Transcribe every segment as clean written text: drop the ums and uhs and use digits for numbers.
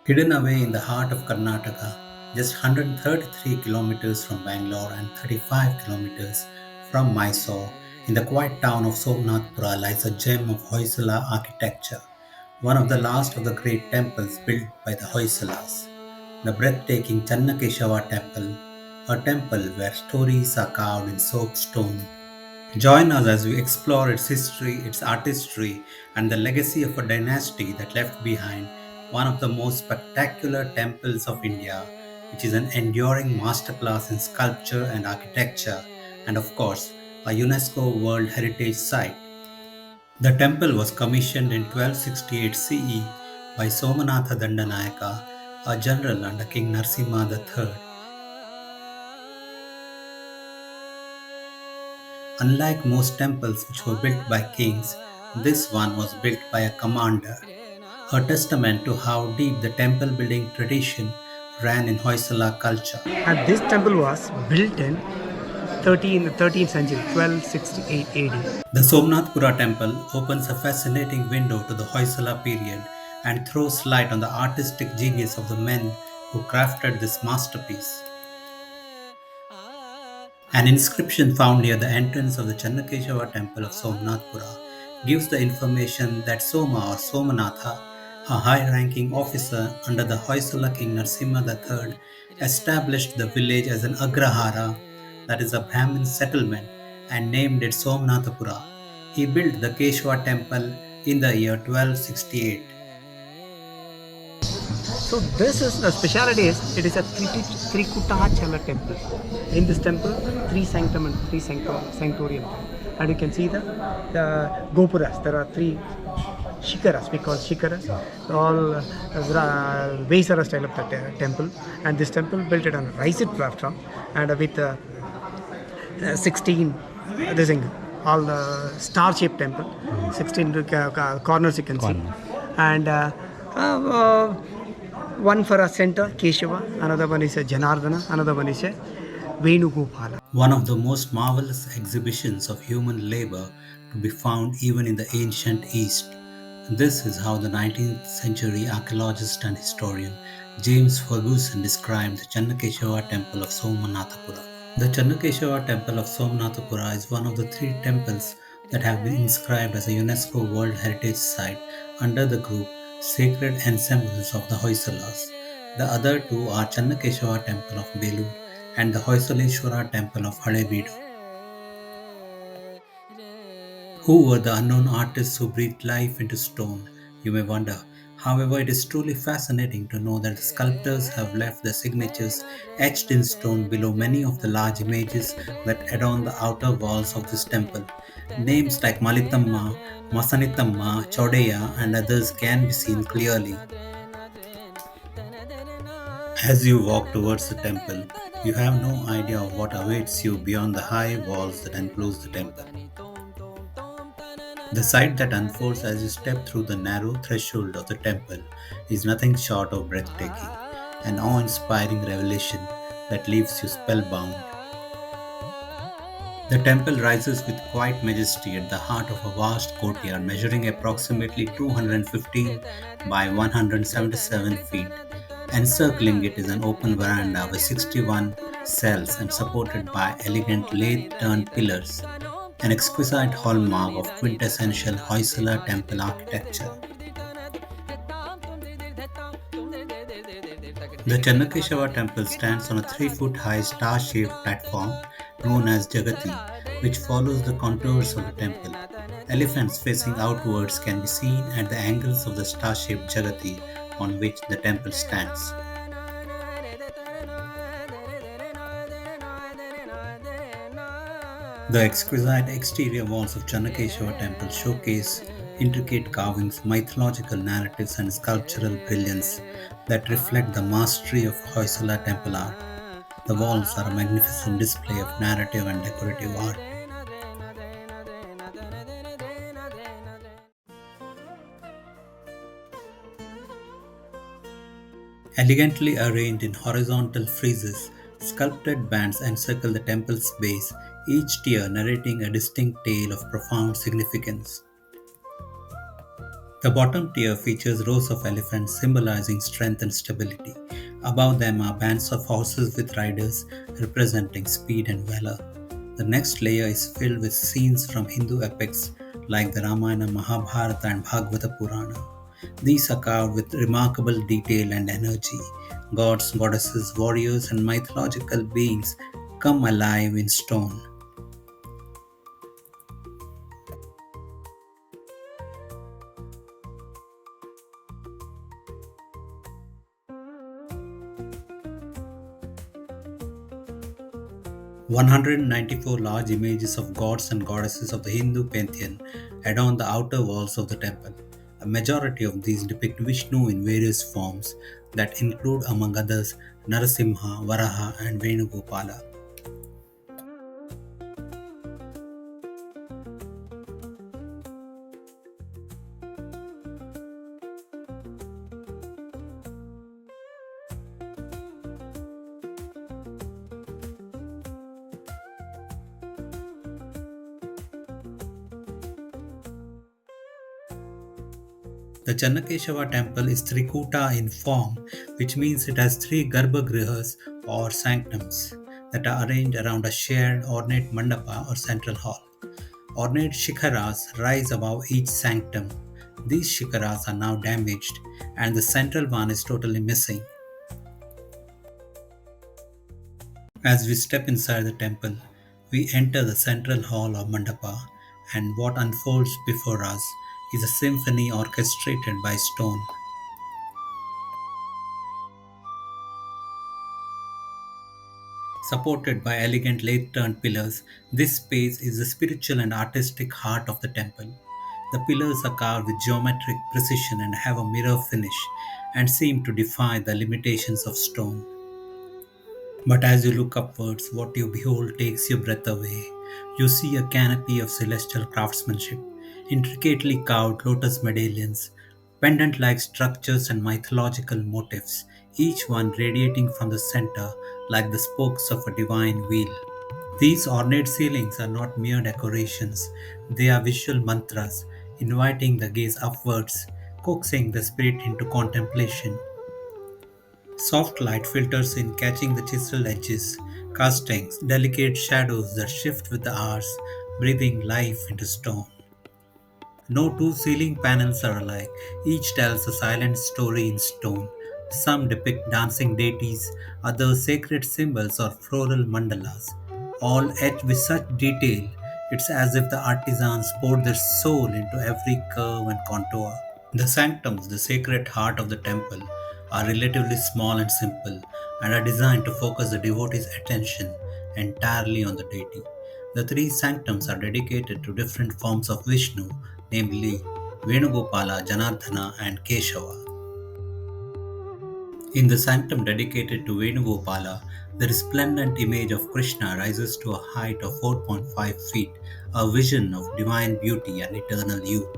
Hidden away in the heart of Karnataka, just 133 kilometers from Bangalore and 35 kilometers from Mysore, in the quiet town of Somanathapura lies a gem of Hoysala architecture, one of the last of the great temples built by the Hoysalas. The breathtaking Chennakeshava temple, a temple where stories are carved in soapstone. Join us as we explore its history, its artistry, and the legacy of a dynasty that left behind one of the most spectacular temples of India, which is an enduring masterclass in sculpture and architecture, and of course, a UNESCO World Heritage Site. The temple was commissioned in 1268 CE by Somanatha Dandanayaka, a general under King Narsimha III. Unlike most temples which were built by kings, this one was built by a commander, a testament to how deep the temple building tradition ran in Hoysala culture. And this temple was built in 13th century, 1268 AD. The Somnathpura temple opens a fascinating window to the Hoysala period and throws light on the artistic genius of the men who crafted this masterpiece. An inscription found near the entrance of the Chennakeshava temple of Somnathpura gives the information that Soma or Somanatha, a high-ranking officer under the Hoysala king Narsimha III, established the village as an agrahara, that is a Brahmin settlement, and named it Somnathapura. He built the Keshava temple in the year 1268. So this is the speciality is it is a Trikutachala temple. In this temple, three sanctum and three sanctorium, and you can see the gopuras. There are three shikaras. We call shikaras. All Vaisara style of the temple, and this temple built it on a raised platform and with 16 this thing all the star-shaped temple, 16 corners you can see, and one for a center, Keshava, another one is a Janardana, another one is a Venugopala. One of the most marvelous exhibitions of human labor to be found even in the ancient East. This is how the 19th century archaeologist and historian James Ferguson described the Chennakeshava temple of Somanathapura. The Chennakeshava temple of Somanathapura is one of the three temples that have been inscribed as a UNESCO World Heritage Site under the group Sacred Ensembles of the Hoysalas. The other two are Chennakeshava temple of Belur and the Hoysaleshwara temple of Halebeedu. Who were the unknown artists who breathed life into stone? You may wonder. However, it is truly fascinating to know that the sculptors have left their signatures etched in stone below many of the large images that adorn the outer walls of this temple. Names like Malitamma, Masanitamma, Chaudeya, and others can be seen clearly. As you walk towards the temple, you have no idea of what awaits you beyond the high walls that enclose the temple. The sight that unfolds as you step through the narrow threshold of the temple is nothing short of breathtaking, an awe inspiring revelation that leaves you spellbound. The temple rises with quiet majesty at the heart of a vast courtyard measuring approximately 215 by 177 feet. Encircling it is an open veranda with 61 cells and supported by elegant lathe-turned pillars, an exquisite hallmark of quintessential Hoysala temple architecture. The Chennakeshava temple stands on a 3-foot high star-shaped platform known as Jagati, which follows the contours of the temple. Elephants facing outwards can be seen at the angles of the star-shaped Jagati on which the temple stands. The exquisite exterior walls of Chennakeshava temple showcase intricate carvings, mythological narratives, and sculptural brilliance that reflect the mastery of Hoysala temple art. The walls are a magnificent display of narrative and decorative art. Elegantly arranged in horizontal friezes, sculpted bands encircle the temple's base, each tier narrating a distinct tale of profound significance. The bottom tier features rows of elephants symbolizing strength and stability. Above them are bands of horses with riders representing speed and valor. The next layer is filled with scenes from Hindu epics like the Ramayana, Mahabharata, and Bhagavata Purana. These are carved with remarkable detail and energy. Gods, goddesses, warriors, and mythological beings come alive in stone. 194 large images of gods and goddesses of the Hindu pantheon adorn the outer walls of the temple. A majority of these depict Vishnu in various forms that include, among others, Narasimha, Varaha, and Venugopala. The Chennakeshava temple is Trikuta in form, which means it has three garbhagrihas or sanctums that are arranged around a shared ornate mandapa or central hall. Ornate shikharas rise above each sanctum. These shikharas are now damaged and the central one is totally missing. As we step inside the temple, we enter the central hall of Mandapa, and what unfolds before us is a symphony orchestrated by stone. Supported by elegant late-turned pillars, this space is the spiritual and artistic heart of the temple. The pillars are carved with geometric precision and have a mirror finish and seem to defy the limitations of stone. But as you look upwards, what you behold takes your breath away. You see a canopy of celestial craftsmanship, intricately carved lotus medallions, pendant like structures, and mythological motifs, each one radiating from the center like the spokes of a divine wheel. These ornate ceilings are not mere decorations, they are visual mantras, inviting the gaze upwards, coaxing the spirit into contemplation. Soft light filters in, catching the chiseled edges, casting delicate shadows that shift with the hours, breathing life into stone. No two ceiling panels are alike, each tells a silent story in stone. Some depict dancing deities, others sacred symbols or floral mandalas, all etched with such detail it's as if the artisans poured their soul into every curve and contour. The sanctums, the sacred heart of the temple, are relatively small and simple and are designed to focus the devotee's attention entirely on the deity. The three sanctums are dedicated to different forms of Vishnu, namely Venugopala, Janardhana, and Keshava. In the sanctum dedicated to Venugopala, the resplendent image of Krishna rises to a height of 4.5 feet, a vision of divine beauty and eternal youth.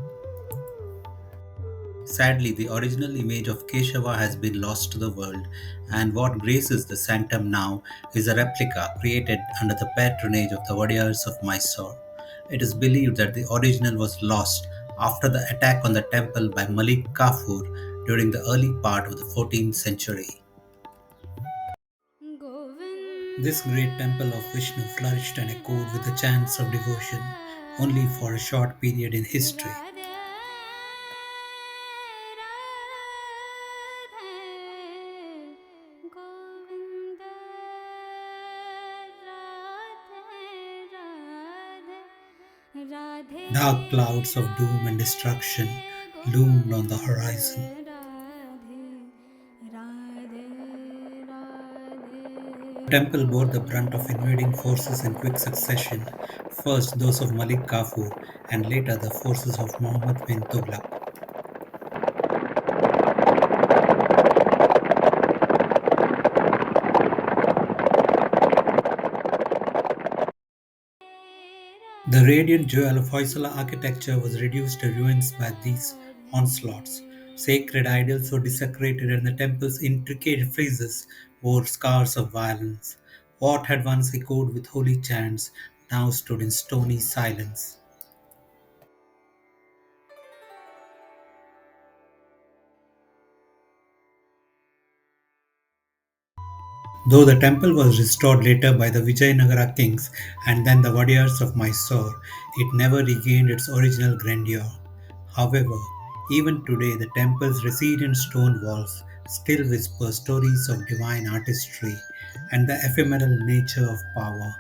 Sadly, the original image of Keshava has been lost to the world, and what graces the sanctum now is a replica created under the patronage of the Wadiyars of Mysore. It is believed that the original was lost after the attack on the temple by Malik Kafur during the early part of the 14th century. This great temple of Vishnu flourished and echoed with the chants of devotion only for a short period in history. Dark clouds of doom and destruction loomed on the horizon. The temple bore the brunt of invading forces in quick succession, first those of Malik Kafur and later the forces of Muhammad bin Tughlaq. The radiant jewel of Hoysala architecture was reduced to ruins by these onslaughts. Sacred idols were desecrated, and the temple's intricate friezes wore scars of violence. What had once echoed with holy chants now stood in stony silence. Though the temple was restored later by the Vijayanagara kings and then the Wadiyars of Mysore, it never regained its original grandeur. However, even today the temple's resilient stone walls still whisper stories of divine artistry and the ephemeral nature of power.